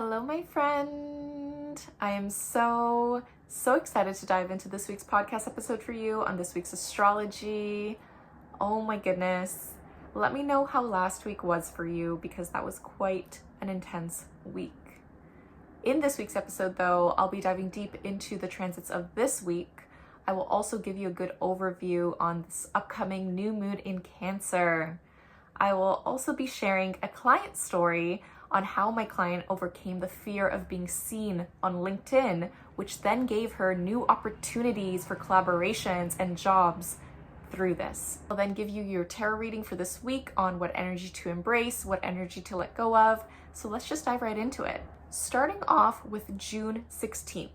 Hello, my friend. I am so excited to dive into this week's podcast episode for you on this week's astrology. Oh my goodness. Let me know how last week was for you because that was quite an intense week. In this week's episode, though, I'll be diving deep into the transits of this week. I will also give you a good overview on this upcoming new moon in Cancer. I will also be sharing a client story on how my client overcame the fear of being seen on LinkedIn, which then gave her new opportunities for collaborations and jobs through this. I'll then give you your tarot reading for this week on what energy to embrace, what energy to let go of. So let's just dive right into it. Starting off with June 16th.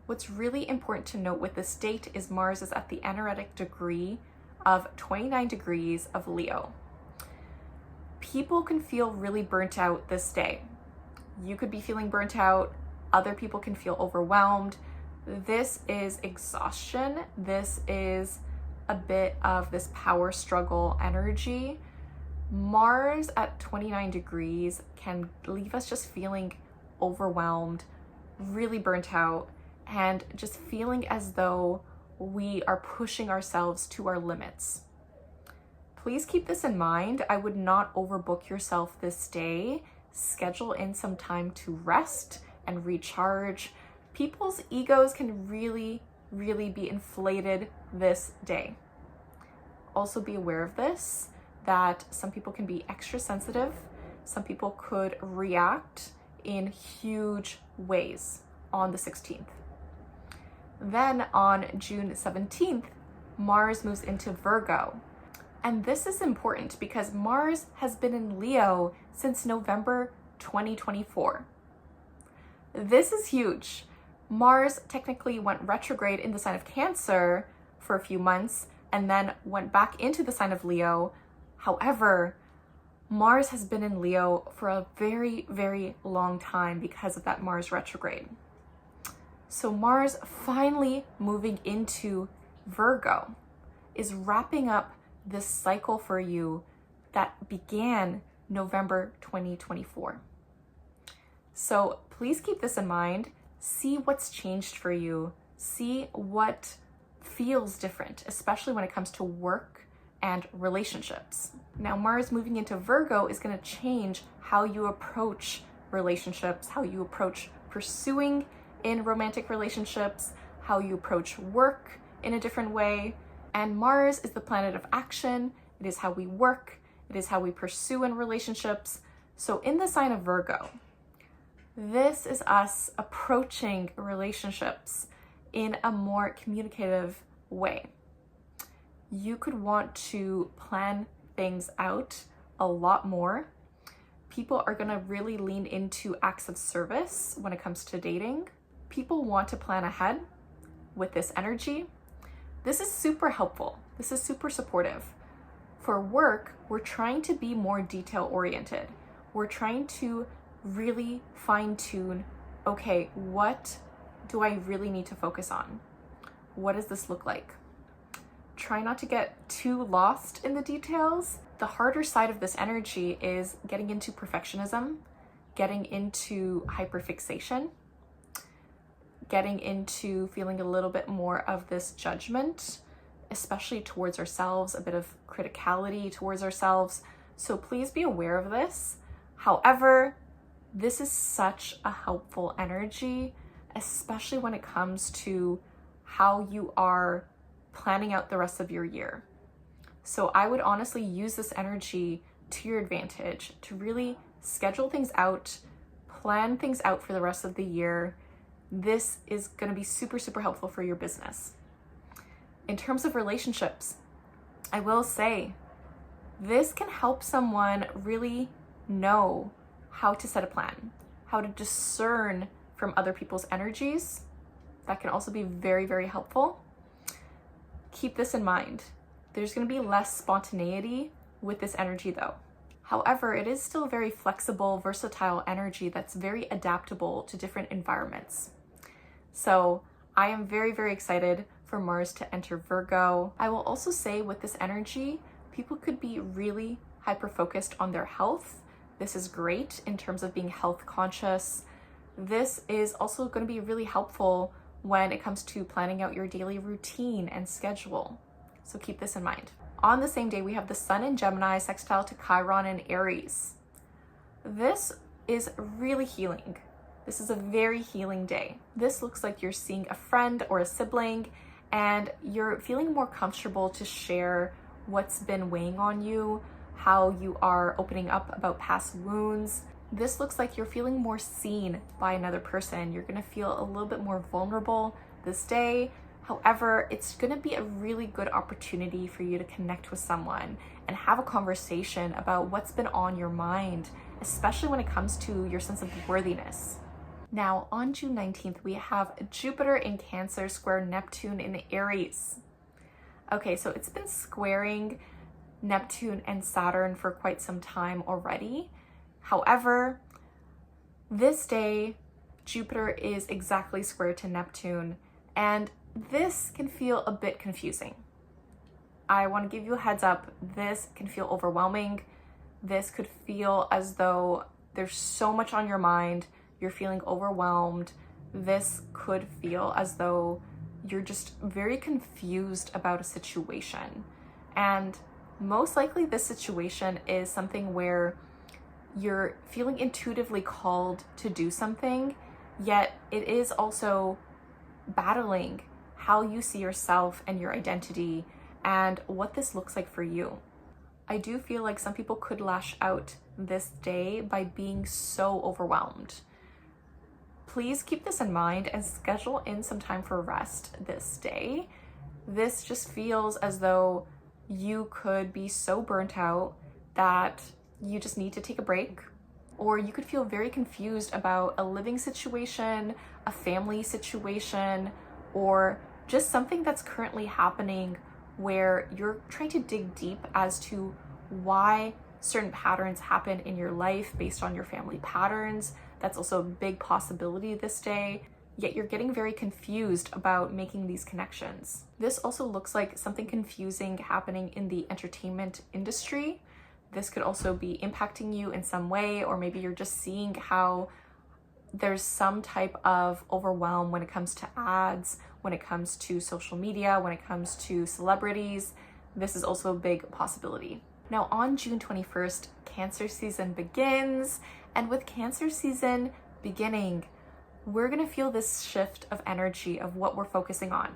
What's really important to note with this date is Mars is at the anaretic degree of 29 degrees of Leo. People can feel really burnt out this day. You could be feeling burnt out. Other people can feel overwhelmed. This is exhaustion. This is a bit of this power struggle energy. Mars at 29 degrees can leave us just feeling overwhelmed, really burnt out, and just feeling as though we are pushing ourselves to our limits. Please keep this in mind. I would not overbook yourself this day. Schedule in some time to rest and recharge. People's egos can really be inflated this day. Also be aware of this, that some people can be extra sensitive. Some people could react in huge ways on the 16th. Then on June 17th, Mars moves into Virgo. And this is important because Mars has been in Leo since November 2024. This is huge. Mars technically went retrograde in the sign of Cancer for a few months and then went back into the sign of Leo. However, Mars has been in Leo for a very long time because of that Mars retrograde. So Mars finally moving into Virgo is wrapping up this cycle for you that began November 2024. So please keep this in mind. See what's changed for you. See what feels different, especially when it comes to work and relationships. Now, Mars moving into Virgo is going to change how you approach relationships, how you approach pursuing in romantic relationships, how you approach work in a different way. And Mars is the planet of action. It is how we work. It is how we pursue in relationships. So in the sign of Virgo, this is us approaching relationships in a more communicative way. You could want to plan things out a lot more. People are going to really lean into acts of service when it comes to dating. People want to plan ahead with this energy. This is super helpful. This is super supportive. For work, we're trying to be more detail oriented. We're trying to really fine tune, okay, what do I really need to focus on? What does this look like? Try not to get too lost in the details. The harder side of this energy is getting into perfectionism, getting into hyperfixation, getting into feeling a little bit more of this judgment, especially towards ourselves, a bit of criticality towards ourselves. So please be aware of this. However, this is such a helpful energy, especially when it comes to how you are planning out the rest of your year. So I would honestly use this energy to your advantage to really schedule things out, plan things out for the rest of the year. This is going to be super helpful for your business. In terms of relationships, I will say this can help someone really know how to set a plan, how to discern from other people's energies. That can also be very helpful. Keep this in mind. There's going to be less spontaneity with this energy though. However, it is still a very flexible, versatile energy that's very adaptable to different environments. So I am very excited for Mars to enter Virgo. I will also say with this energy, people could be really hyper-focused on their health. This is great in terms of being health conscious, This is also going to be really helpful when it comes to planning out your daily routine and schedule. So keep this in mind. On the same day, we have the Sun in Gemini sextile to Chiron in Aries. This is really healing. This is a very healing day. This looks like you're seeing a friend or a sibling and you're feeling more comfortable to share what's been weighing on you, how you are opening up about past wounds. This looks like you're feeling more seen by another person. You're gonna feel a little bit more vulnerable this day. However, it's gonna be a really good opportunity for you to connect with someone and have a conversation about what's been on your mind, especially when it comes to your sense of worthiness. Now, on June 19th, we have Jupiter in Cancer square Neptune in Aries. Okay, so it's been squaring Neptune and Saturn for quite some time already. However, this day, Jupiter is exactly square to Neptune, and this can feel a bit confusing. I want to give you a heads up. This can feel overwhelming. This could feel as though there's so much on your mind. You're feeling overwhelmed. This could feel as though you're just very confused about a situation. And most likely this situation is something where you're feeling intuitively called to do something, yet it is also battling how you see yourself and your identity and what this looks like for you. I do feel like some people could lash out this day by being so overwhelmed. Please keep this in mind and schedule in some time for rest this day. This just feels as though you could be so burnt out that you just need to take a break, or you could feel very confused about a living situation, a family situation, or just something that's currently happening where you're trying to dig deep as to why certain patterns happen in your life based on your family patterns. That's also a big possibility this day, yet you're getting very confused about making these connections. This also looks like something confusing happening in the entertainment industry. This could also be impacting you in some way, or maybe you're just seeing how there's some type of overwhelm when it comes to ads, when it comes to social media, when it comes to celebrities. This is also a big possibility. Now on June 21st, Cancer season begins, and with Cancer season beginning, we're gonna feel this shift of energy of what we're focusing on.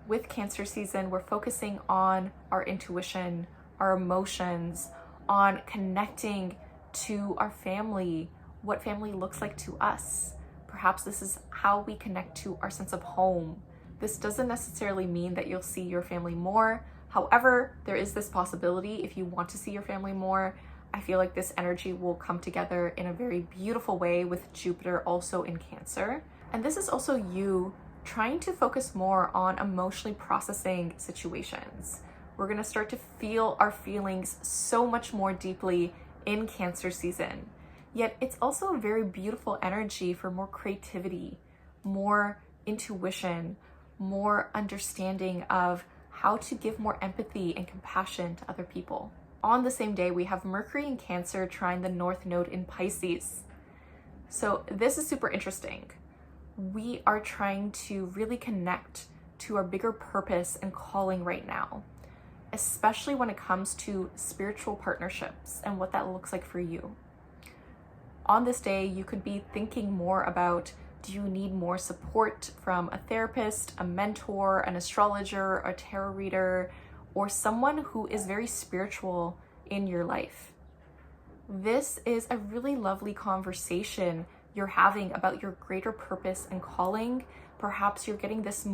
With Cancer season, we're focusing on our intuition, our emotions, on connecting to our family, what family looks like to us. Perhaps this is how we connect to our sense of home. This doesn't necessarily mean that you'll see your family more. However, there is this possibility if you want to see your family more. I feel like this energy will come together in a very beautiful way with Jupiter also in Cancer. And this is also you trying to focus more on emotionally processing situations. We're gonna start to feel our feelings so much more deeply in Cancer season. Yet it's also a very beautiful energy for more creativity, more intuition, more understanding of how to give more empathy and compassion to other people. On the same day, we have Mercury in Cancer trine the North Node in Pisces. So this is super interesting. We are trying to really connect to our bigger purpose and calling right now, especially when it comes to spiritual partnerships and what that looks like for you. On this day, you could be thinking more about, do you need more support from a therapist, a mentor, an astrologer, a tarot reader, or someone who is very spiritual in your life? This is a really lovely conversation you're having about your greater purpose and calling. Perhaps you're getting this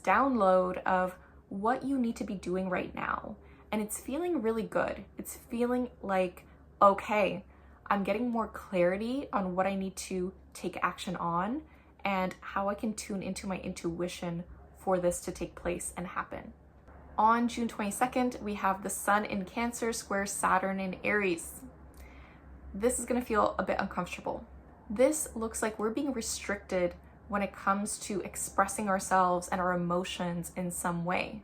download of what you need to be doing right now. And it's feeling really good. It's feeling like, okay, I'm getting more clarity on what I need to take action on and how I can tune into my intuition for this to take place and happen. On June 22nd, we have the Sun in Cancer square Saturn in Aries. This is gonna feel a bit uncomfortable. This looks like we're being restricted when it comes to expressing ourselves and our emotions in some way.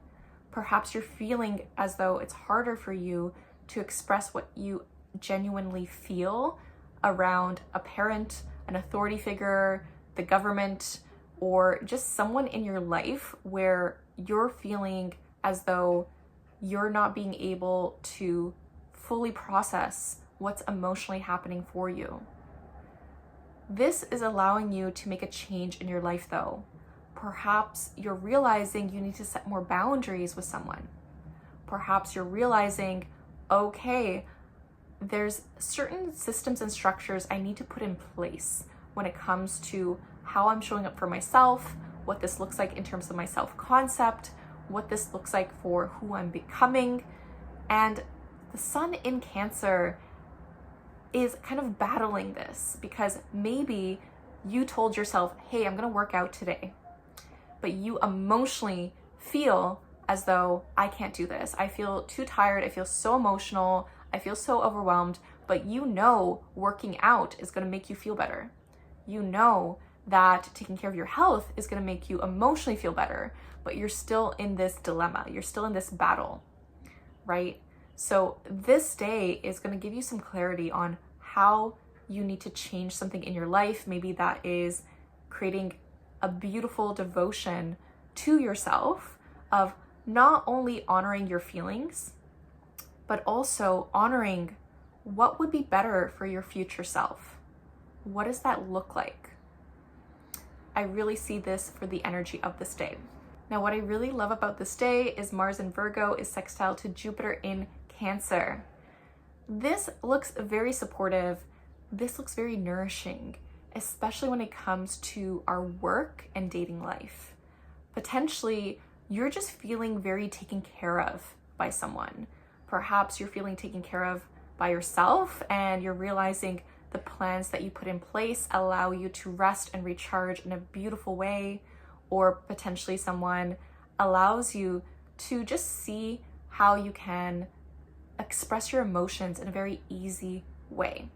Perhaps you're feeling as though it's harder for you to express what you genuinely feel around a parent, an authority figure, the government, or just someone in your life where you're feeling as though you're not being able to fully process what's emotionally happening for you. This is allowing you to make a change in your life though. Perhaps you're realizing you need to set more boundaries with someone. Perhaps you're realizing, okay, there's certain systems and structures I need to put in place when it comes to how I'm showing up for myself, what this looks like in terms of my self-concept, what this looks like for who I'm becoming. And the sun in Cancer is kind of battling this because maybe you told yourself, hey, I'm gonna work out today, but you emotionally feel as though I can't do this. I feel too tired, I feel so emotional, I feel so overwhelmed, but you know working out is gonna make you feel better. You know that taking care of your health is gonna make you emotionally feel better, but you're still in this dilemma, you're still in this battle, right? So this day is gonna give you some clarity on how you need to change something in your life. Maybe that is creating a beautiful devotion to yourself of not only honoring your feelings, but also honoring what would be better for your future self. What does that look like? I really see this for the energy of this day. Now, what I really love about this day is Mars in Virgo is sextile to Jupiter in Cancer. This looks very supportive. This looks very nourishing, especially when it comes to our work and dating life. Potentially, you're just feeling very taken care of by someone. Perhaps you're feeling taken care of by yourself and you're realizing the plans that you put in place allow you to rest and recharge in a beautiful way, or potentially someone allows you to just see how you can express your emotions in a very easy way.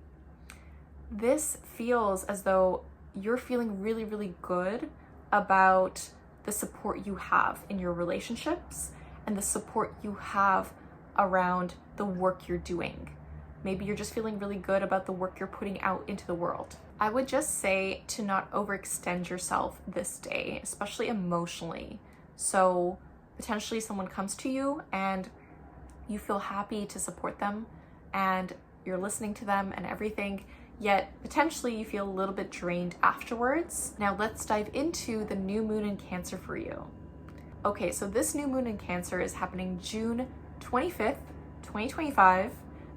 This feels as though you're feeling really, really good about the support you have in your relationships and the support you have around the work you're doing. Maybe you're just feeling really good about the work you're putting out into the world. I would just say to not overextend yourself this day, especially emotionally. So potentially someone comes to you and you feel happy to support them and you're listening to them and everything, yet potentially you feel a little bit drained afterwards. Now let's dive into the new moon in Cancer for you. Okay, so this new moon in Cancer is happening June 25th, 2025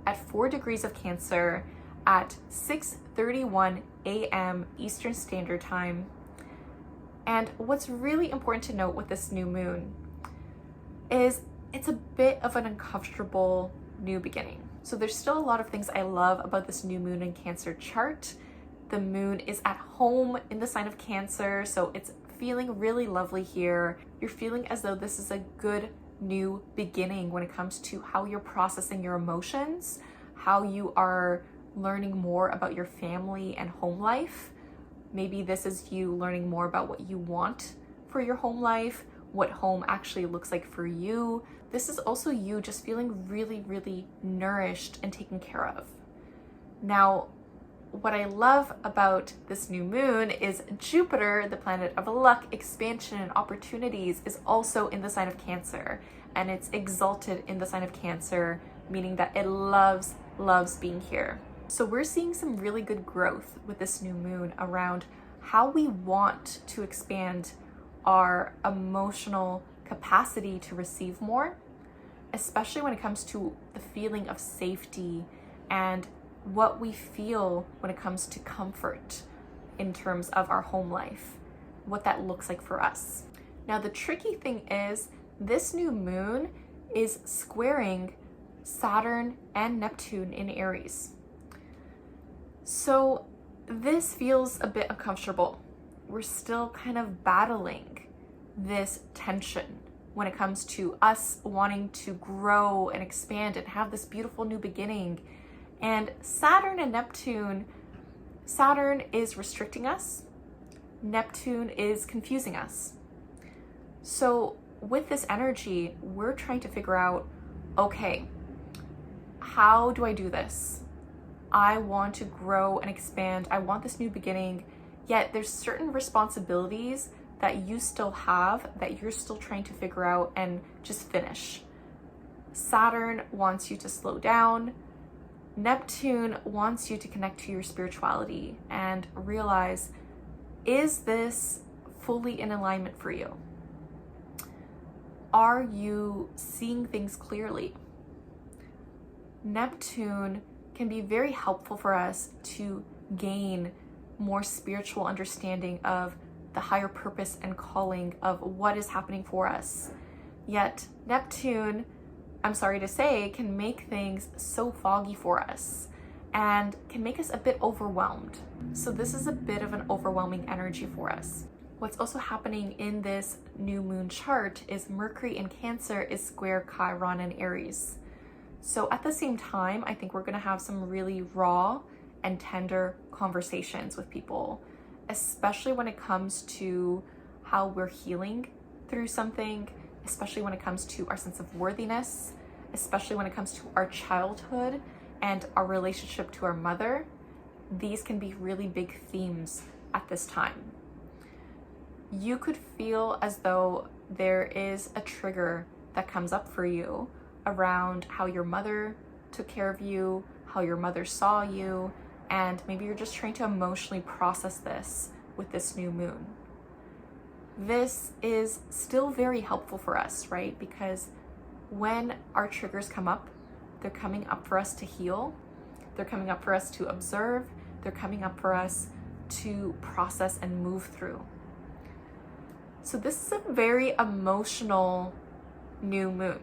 at 4 degrees of Cancer at 6:31 a.m. Eastern Standard Time. And what's really important to note with this new moon is it's a bit of an uncomfortable new beginning. So there's still a lot of things I love about this new moon in Cancer chart. The moon is at home in the sign of Cancer, so it's feeling really lovely here. You're feeling as though this is a good new beginning when it comes to how you're processing your emotions, how you are learning more about your family and home life. Maybe this is you learning more about what you want for your home life, what home actually looks like for you. This is also you just feeling really, really nourished and taken care of. Now, what I love about this new moon is Jupiter, the planet of luck, expansion, and opportunities, is also in the sign of Cancer, and it's exalted in the sign of Cancer, meaning that it loves being here. So we're seeing some really good growth with this new moon around how we want to expand our emotional capacity to receive more, especially when it comes to the feeling of safety and what we feel when it comes to comfort in terms of our home life, what that looks like for us. Now, the tricky thing is this new moon is squaring Saturn and Neptune in Aries. So this feels a bit uncomfortable. We're still kind of battling this tension when it comes to us wanting to grow and expand and have this beautiful new beginning. And Saturn and Neptune, Saturn is restricting us, Neptune is confusing us. So with this energy, we're trying to figure out, okay, how do I do this? I want to grow and expand. I want this new beginning. Yet there's certain responsibilities that you still have that you're still trying to figure out and just finish. Saturn wants you to slow down. Neptune wants you to connect to your spirituality and realize, is this fully in alignment for you? Are you seeing things clearly? Neptune can be very helpful for us to gain more spiritual understanding of the higher purpose and calling of what is happening for us. Yet Neptune, I'm sorry to say, can make things so foggy for us and can make us a bit overwhelmed. So this is a bit of an overwhelming energy for us. What's also happening in this new moon chart is Mercury in Cancer is square Chiron in Aries. So at the same time, I think we're going to have some really raw and tender conversations with people, especially when it comes to how we're healing through something, especially when it comes to our sense of worthiness, especially when it comes to our childhood and our relationship to our mother. These can be really big themes at this time. You could feel as though there is a trigger that comes up for you around how your mother took care of you, how your mother saw you, and maybe you're just trying to emotionally process this with this new moon. This is still very helpful for us, right? Because when our triggers come up, they're coming up for us to heal, they're coming up for us to observe, they're coming up for us to process and move through. So this is a very emotional new moon.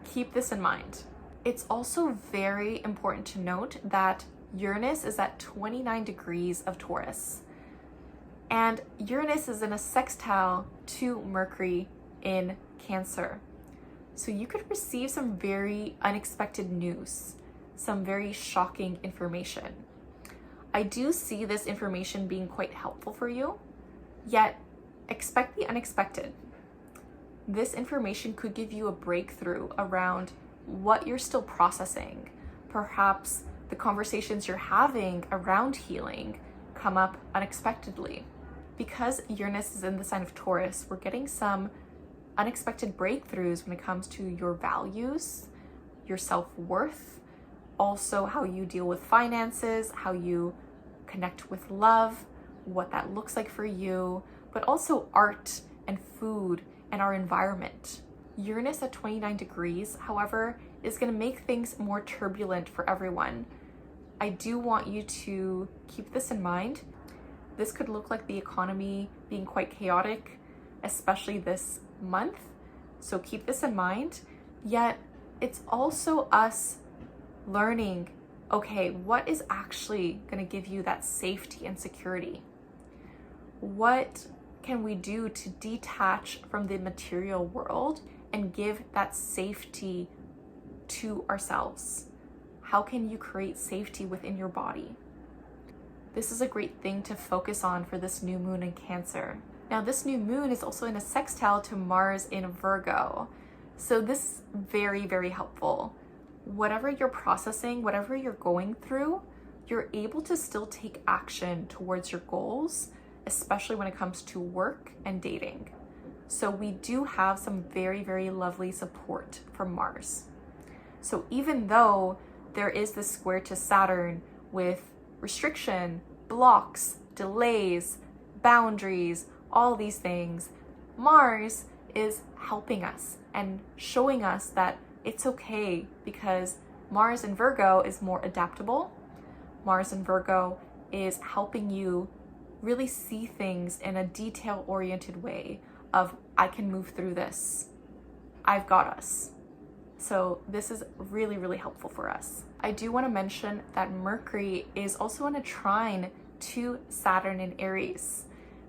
Keep this in mind. It's also very important to note that Uranus is at 29 degrees of Taurus. And Uranus is in a sextile to Mercury in Cancer. So you could receive some very unexpected news, some very shocking information. I do see this information being quite helpful for you, yet expect the unexpected. This information could give you a breakthrough around what you're still processing. Perhaps the conversations you're having around healing come up unexpectedly. Because Uranus is in the sign of Taurus, we're getting some unexpected breakthroughs when it comes to your values, your self-worth, also how you deal with finances, how you connect with love, what that looks like for you, but also art and food and our environment. Uranus at 29 degrees, however, is going to make things more turbulent for everyone. I do want you to keep this in mind. This could look like the economy being quite chaotic, especially this month. So keep this in mind. Yet it's also us learning, okay, what is actually going to give you that safety and security? What can we do to detach from the material world and give that safety to ourselves? How can you create safety within your body? This is a great thing to focus on for this new moon in Cancer. Now, this new moon is also in a sextile to Mars in Virgo. So this is very, very helpful. Whatever you're processing, whatever you're going through, you're able to still take action towards your goals, especially when it comes to work and dating. So we do have some very, very lovely support from Mars. So even though there is this square to Saturn with restriction, blocks, delays, boundaries, all these things, Mars is helping us and showing us that it's okay, because Mars in Virgo is more adaptable. Mars in Virgo is helping you really see things in a detail-oriented way of, I can move through this. I've got us. So this is really, really helpful for us. I do want to mention that Mercury is also in a trine to Saturn in Aries.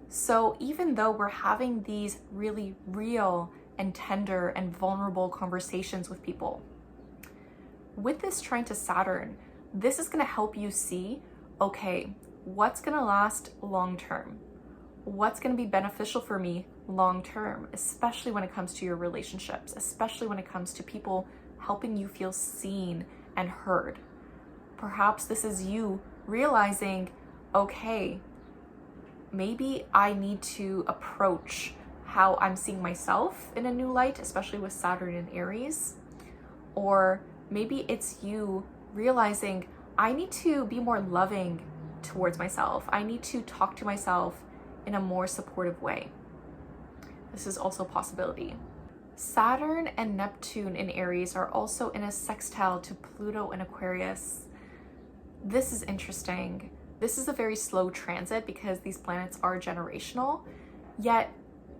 So even though we're having these really real and tender and vulnerable conversations with people, with this trine to Saturn, this is going to help you see, okay, what's going to last long term? What's going to be beneficial for me long term, especially when it comes to your relationships, especially when it comes to people helping you feel seen and heard. perhaps this is you realizing, okay, maybe I need to approach how I'm seeing myself in a new light, especially with Saturn in Aries. Or maybe it's you realizing, I need to be more loving towards myself. I need to talk to myself in a more supportive way. This is also a possibility. Saturn and Neptune in Aries are also in a sextile to Pluto in Aquarius. This is interesting. This is a very slow transit because these planets are generational, yet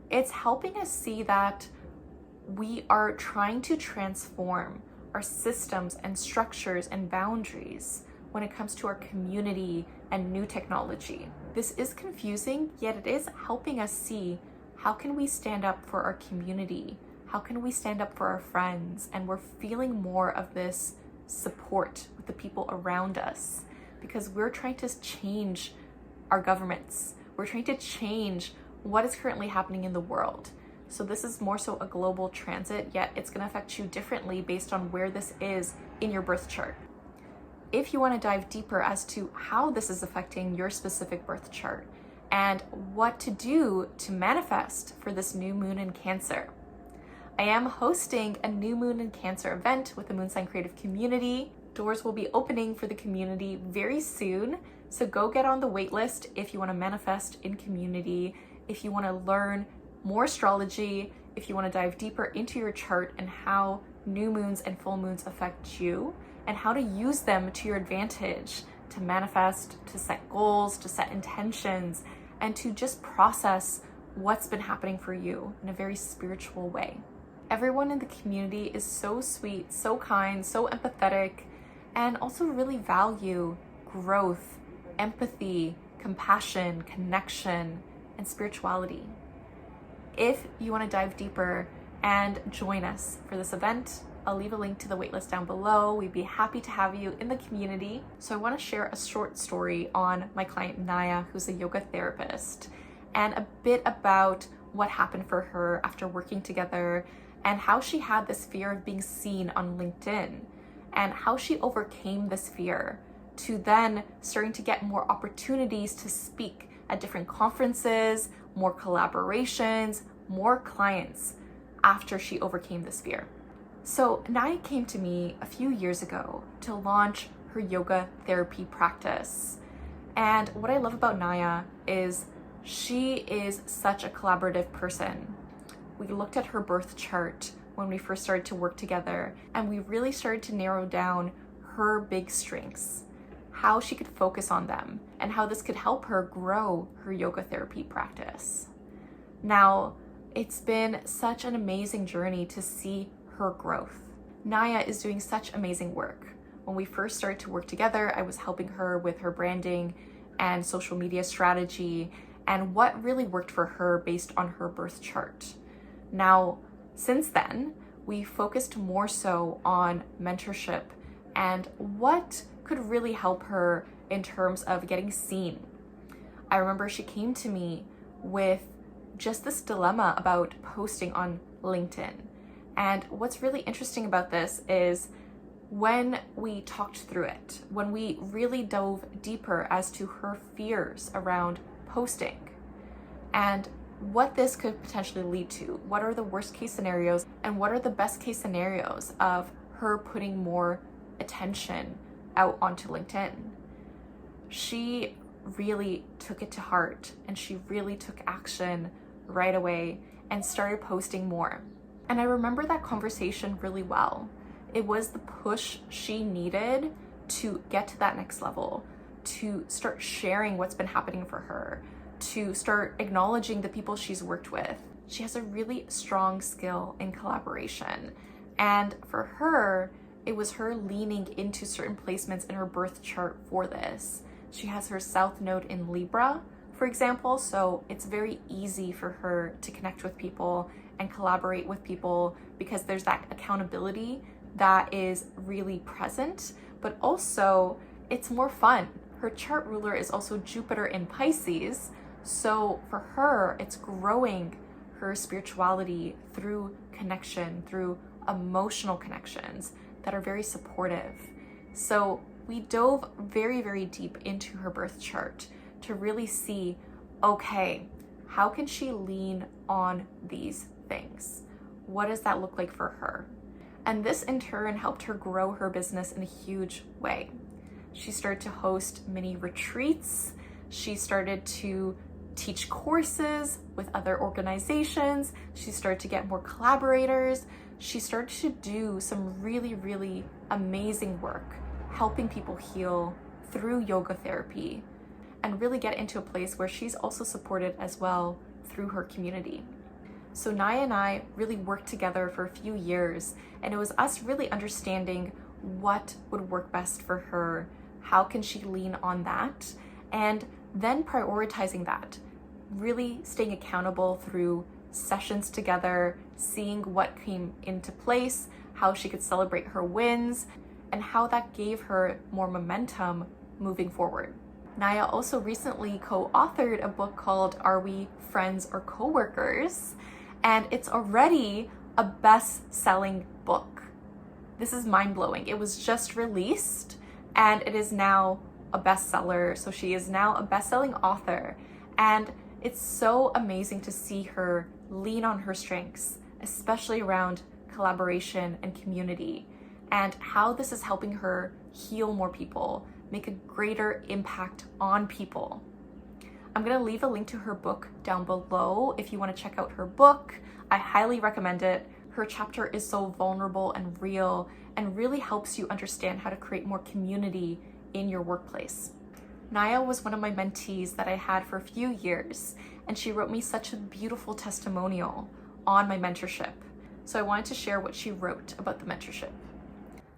it's helping us see that we are trying to transform our systems and structures and boundaries when it comes to our community and new technology. This is confusing, yet it is helping us see, how can we stand up for our community? How can we stand up for our friends? And we're feeling more of this support with the people around us because we're trying to change our governments. We're trying to change what is currently happening in the world. So this is more so a global transit, yet it's going to affect you differently based on where this is in your birth chart. If you want to dive deeper as to how this is affecting your specific birth chart and what to do to manifest for this new moon in Cancer, I am hosting a new moon in Cancer event with the Moon Sign Creative Community. Doors will be opening for the community very soon, so go get on the waitlist if you want to manifest in community, if you want to learn more astrology, if you want to dive deeper into your chart and how new moons and full moons affect you, and how to use them to your advantage to manifest, to set goals, to set intentions, and to just process what's been happening for you in a very spiritual way. Everyone in the community is so sweet, so kind, so empathetic, and also really value growth, empathy, compassion, connection, and spirituality. If you want to dive deeper and join us for this event, I'll leave a link to the waitlist down below. We'd be happy to have you in the community. So I want to share a short story on my client Niya, who's a yoga therapist, and a bit about what happened for her after working together and how she had this fear of being seen on LinkedIn and how she overcame this fear to then starting to get more opportunities to speak at different conferences, more collaborations, more clients after she overcame this fear. So Niya came to me a few years ago to launch her yoga therapy practice. And what I love about Niya is she is such a collaborative person. We looked at her birth chart when we first started to work together, and we really started to narrow down her big strengths, how she could focus on them, and how this could help her grow her yoga therapy practice. Now, it's been such an amazing journey to see her growth. Niya is doing such amazing work. When we first started to work together, I was helping her with her branding and social media strategy and what really worked for her based on her birth chart. Now, since then, we focused more so on mentorship and what could really help her in terms of getting seen. I remember she came to me with just this dilemma about posting on LinkedIn. And what's really interesting about this is when we talked through it, when we really dove deeper as to her fears around posting and what this could potentially lead to, what are the worst case scenarios and what are the best case scenarios of her putting more attention out onto LinkedIn. She really took it to heart and she really took action right away and started posting more. And I remember that conversation really well. It was the push she needed to get to that next level, to start sharing what's been happening for her, to start acknowledging the people she's worked with. She has a really strong skill in collaboration. And for her, it was her leaning into certain placements in her birth chart for this. She has her South Node in Libra, for example, so it's very easy for her to connect with people and collaborate with people because there's that accountability that is really present, but also it's more fun. Her chart ruler is also Jupiter in Pisces, so for her, it's growing her spirituality through connection, through emotional connections that are very supportive. So we dove very, very deep into her birth chart to really see, okay, how can she lean on these things? What does that look like for her? And this in turn helped her grow her business in a huge way. She started to host mini retreats. She started to teach courses with other organizations. She started to get more collaborators. She started to do some really, really amazing work, helping people heal through yoga therapy, and really get into a place where she's also supported as well through her community. So Niya and I really worked together for a few years, and it was us really understanding what would work best for her, how can she lean on that, and then prioritizing that, really staying accountable through sessions together, seeing what came into place, how she could celebrate her wins, and how that gave her more momentum moving forward. Niya also recently co-authored a book called Are We Friends or Coworkers? And it's already a best-selling book. This is mind-blowing. It was just released and it is now a bestseller. So she is now a best-selling author. And it's so amazing to see her lean on her strengths, especially around collaboration and community, and how this is helping her heal more people, make a greater impact on people. I'm gonna leave a link to her book down below if you wanna check out her book. I highly recommend it. Her chapter is so vulnerable and real and really helps you understand how to create more community in your workplace. Niya was one of my mentees that I had for a few years, and she wrote me such a beautiful testimonial on my mentorship. So I wanted to share what she wrote about the mentorship.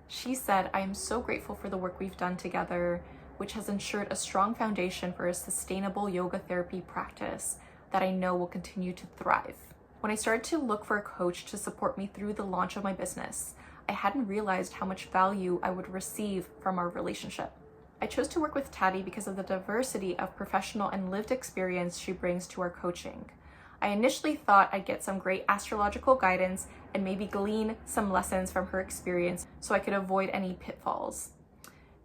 She said, "I am so grateful for the work we've done together, which has ensured a strong foundation for a sustainable yoga therapy practice that I know will continue to thrive. When I started to look for a coach to support me through the launch of my business, I hadn't realized how much value I would receive from our relationship. I chose to work with Tati because of the diversity of professional and lived experience she brings to our coaching. I initially thought I'd get some great astrological guidance and maybe glean some lessons from her experience so I could avoid any pitfalls.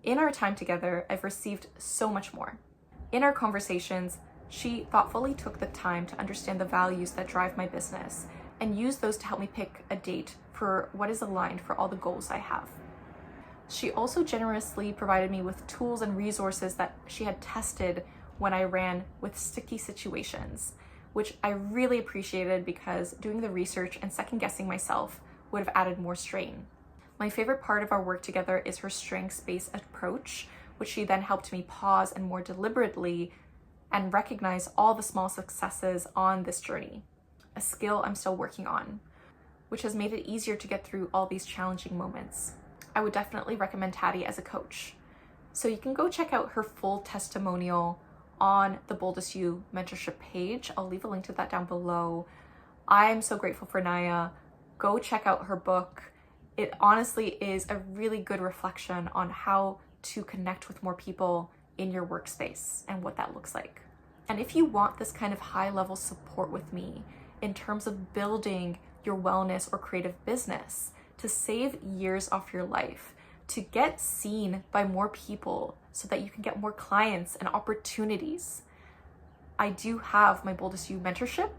In our time together, I've received so much more. In our conversations, she thoughtfully took the time to understand the values that drive my business and used those to help me pick a date for what is aligned for all the goals I have. She also generously provided me with tools and resources that she had tested when I ran with sticky situations, which I really appreciated because doing the research and second guessing myself would have added more strain. My favorite part of our work together is her strengths-based approach, which she then helped me pause and more deliberately and recognize all the small successes on this journey, a skill I'm still working on, which has made it easier to get through all these challenging moments. I would definitely recommend Tati as a coach. So you can go check out her full testimonial on the Boldest You mentorship page. I'll leave a link to that down below. I am so grateful for Niya. Go check out her book. It honestly is a really good reflection on how to connect with more people in your workspace and what that looks like. And if you want this kind of high-level support with me in terms of building your wellness or creative business, to save years off your life, to get seen by more people so that you can get more clients and opportunities, I do have my Boldest You mentorship.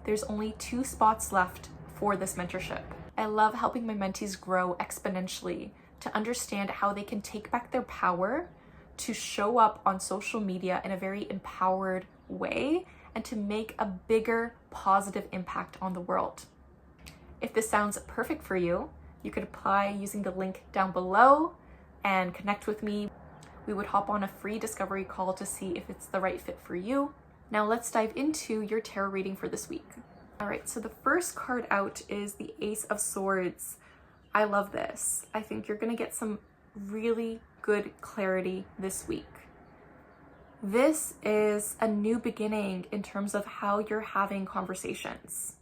There's only 2 spots left for this mentorship. I love helping my mentees grow exponentially to understand how they can take back their power, to show up on social media in a very empowered way, and to make a bigger positive impact on the world. If this sounds perfect for you, you could apply using the link down below and connect with me. We would hop on a free discovery call to see if it's the right fit for you. Now let's dive into your tarot reading for this week. All right, so the first card out is the Ace of Swords. I love this. I think you're gonna get some really good clarity this week. This is a new beginning in terms of how you're having conversations.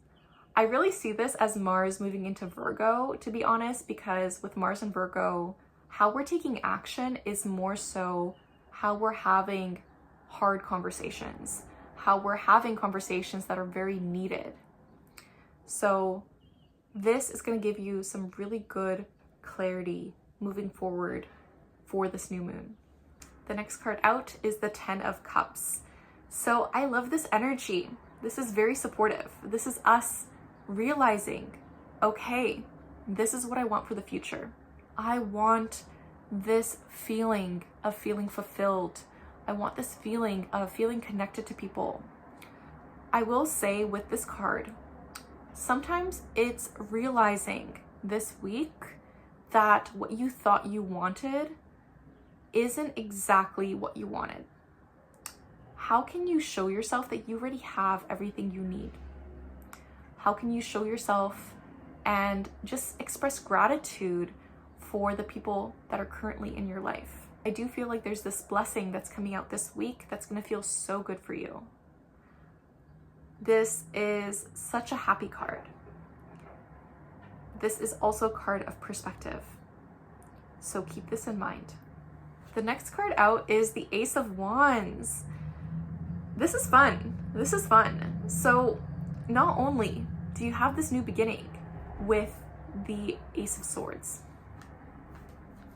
I really see this as Mars moving into Virgo, to be honest, because with Mars and Virgo, how we're taking action is more so how we're having hard conversations, how we're having conversations that are very needed. So this is going to give you some really good clarity moving forward for this new moon. The next card out is the 10 of Cups. So I love this energy. This is very supportive. This is us realizing, okay, this is what I want for the future. I want this feeling of feeling fulfilled. I want this feeling of feeling connected to people. I will say with this card, sometimes it's realizing this week that what you thought you wanted isn't exactly what you wanted. How can you show yourself that you already have everything you need? How can you show yourself and just express gratitude for the people that are currently in your life? I do feel like there's this blessing that's coming out this week that's going to feel so good for you. This is such a happy card. This is also a card of perspective. So keep this in mind. The next card out is the Ace of Wands. This is fun. This is fun. So not only do you have this new beginning with the Ace of Swords,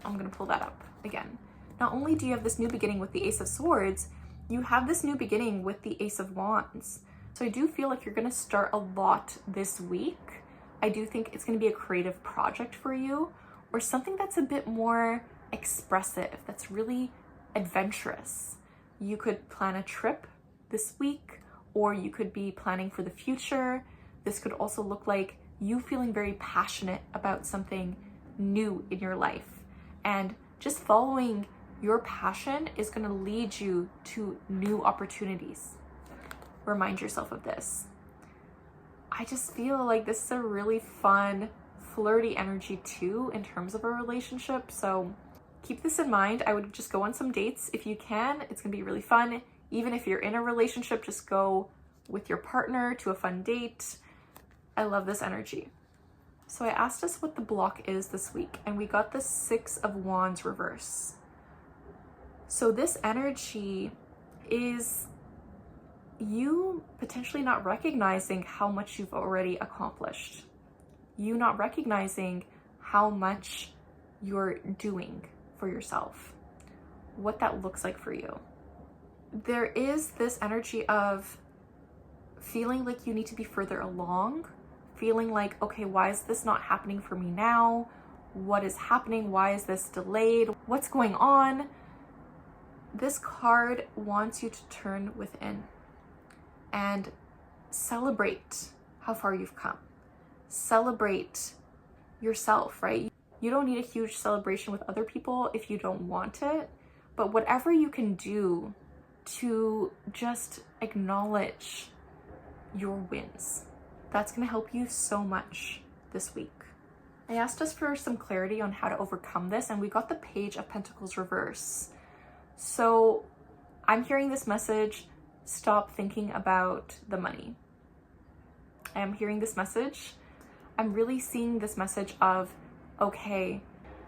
I'm going to pull that up again. Not only do you have this new beginning with the Ace of Swords, you have this new beginning with the Ace of Wands. So I do feel like you're going to start a lot this week. I do think it's going to be a creative project for you, or something that's a bit more expressive, that's really adventurous. You could plan a trip this week, or you could be planning for the future. This could also look like you feeling very passionate about something new in your life. And just following your passion is going to lead you to new opportunities. Remind yourself of this. I just feel like this is a really fun, flirty energy too in terms of a relationship. So keep this in mind. I would just go on some dates if you can. It's going to be really fun. Even if you're in a relationship, just go with your partner to a fun date. I love this energy. So I asked us what the block is this week, and we got the 6 of Wands reverse. So this energy is you potentially not recognizing how much you've already accomplished. You not recognizing how much you're doing for yourself, what that looks like for you. There is this energy of feeling like you need to be further along, feeling like, okay, why is this not happening for me now? What is happening? Why is this delayed? What's going on? This card wants you to turn within and celebrate how far you've come. Celebrate yourself, right? You don't need a huge celebration with other people if you don't want it, but whatever you can do to just acknowledge your wins, that's going to help you so much this week. I asked us for some clarity on how to overcome this, and we got the Page of Pentacles reverse. So I'm hearing this message, stop thinking about the money. I am hearing this message. I'm really seeing this message of, okay,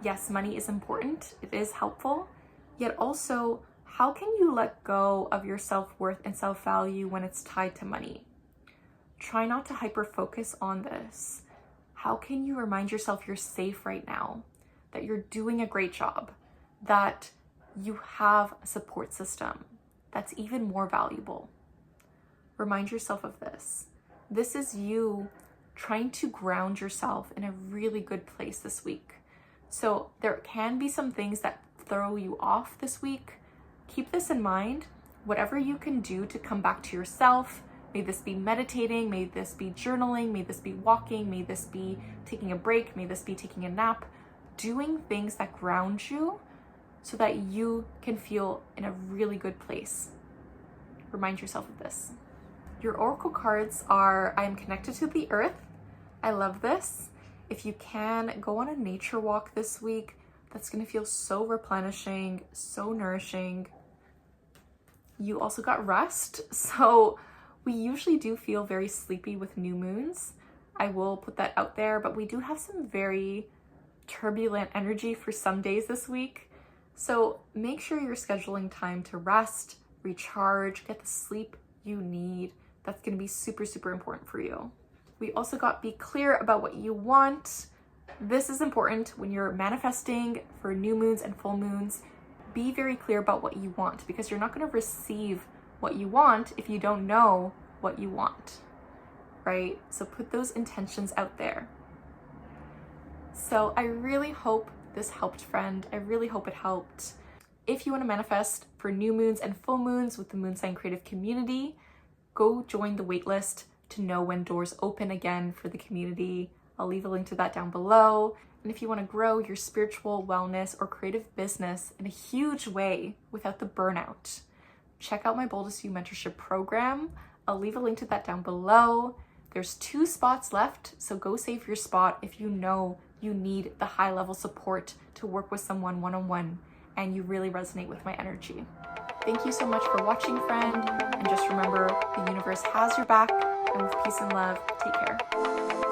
yes, money is important. It is helpful. Yet also, how can you let go of your self-worth and self-value when it's tied to money? Try not to hyper-focus on this. How can you remind yourself you're safe right now, that you're doing a great job, that you have a support system that's even more valuable? Remind yourself of this. This is you trying to ground yourself in a really good place this week. So there can be some things that throw you off this week. Keep this in mind. Whatever you can do to come back to yourself, may this be meditating, may this be journaling, may this be walking, may this be taking a break, may this be taking a nap, doing things that ground you so that you can feel in a really good place. Remind yourself of this. Your oracle cards are, I am connected to the earth. I love this. If you can, go on a nature walk this week. That's going to feel so replenishing, so nourishing. You also got rest. So we usually do feel very sleepy with new moons. I will put that out there, but we do have some very turbulent energy for some days this week. So make sure you're scheduling time to rest, recharge, get the sleep you need. That's going to be super, super important for you. We also got be clear about what you want. This is important when you're manifesting for new moons and full moons. Be very clear about what you want, because you're not going to receive what you want if you don't know what you want, right? So put those intentions out there. So I really hope this helped, friend. I really hope it helped. If you want to manifest for new moons and full moons with the Moon Sign Creative Community, go join the waitlist to know when doors open again for the community. I'll leave a link to that down below. And if you want to grow your spiritual wellness or creative business in a huge way without the burnout, check out my Boldest You mentorship program. I'll leave a link to that down below. There's 2 spots left, so go save your spot if you know you need the high level support to work with someone one-on-one and you really resonate with my energy. Thank you so much for watching, friend. And just remember, the universe has your back, and with peace and love, take care.